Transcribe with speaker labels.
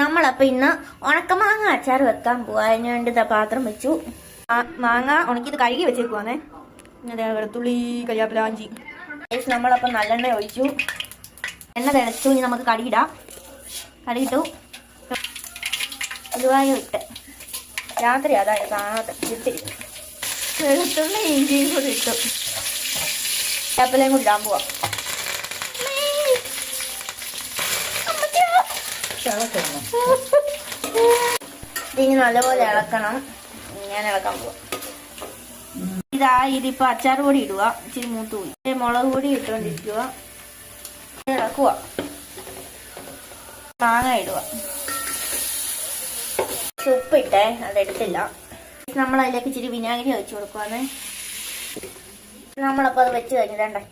Speaker 1: നമ്മളപ്പോ ഇന്ന് ഉണക്കമാങ്ങ അച്ചാർ വെക്കാൻ പോവാ. അതിന് വേണ്ടി പാത്രം വെച്ചു. മാങ്ങ ഉണക്കിയത് കഴുകി വെച്ചേക്കുവാന്നേ. വെളുത്തുള്ളി, കരിയാപ്പില, ഇഞ്ചി. നമ്മളപ്പോ നല്ലെണ്ണ ഒഴിച്ചു. എണ്ണ തിളച്ചു. ഇനി നമുക്ക് കടിയിടാം. കടിയിട്ടു ഇതുവായി ഇട്ട് രാത്രി അതായത് കാണാതെ ഇട്ടിരിക്കുന്നു. വെളുത്തുള്ളി ഇഞ്ചിയും കൂടി ഇട്ടു. കരിയാപ്പിലയും കൂടി ഇടാൻ പോവാം. ഇതിന് നല്ലപോലെ ഇളക്കണം. ഞാൻ ഇളക്കാൻ പോവാം. ഇതിപ്പോ അച്ചാർ പൊടി ഇടുക. ഇച്ചിരി മൂത്ത് പോയി. മുളക് പൊടി ഇട്ടുകൊണ്ടിരിക്കുക. ഇളക്കുക. മാങ്ങ ഇടുക. ഉപ്പിട്ടേ അതെടുത്തില്ല. നമ്മളതിലേക്ക് ഇച്ചിരി വിനാഗിരി ഒഴിച്ചു കൊടുക്കുവാന്ന്. നമ്മളപ്പോ അത് വെച്ച് കഴിഞ്ഞിട്ടുണ്ടേ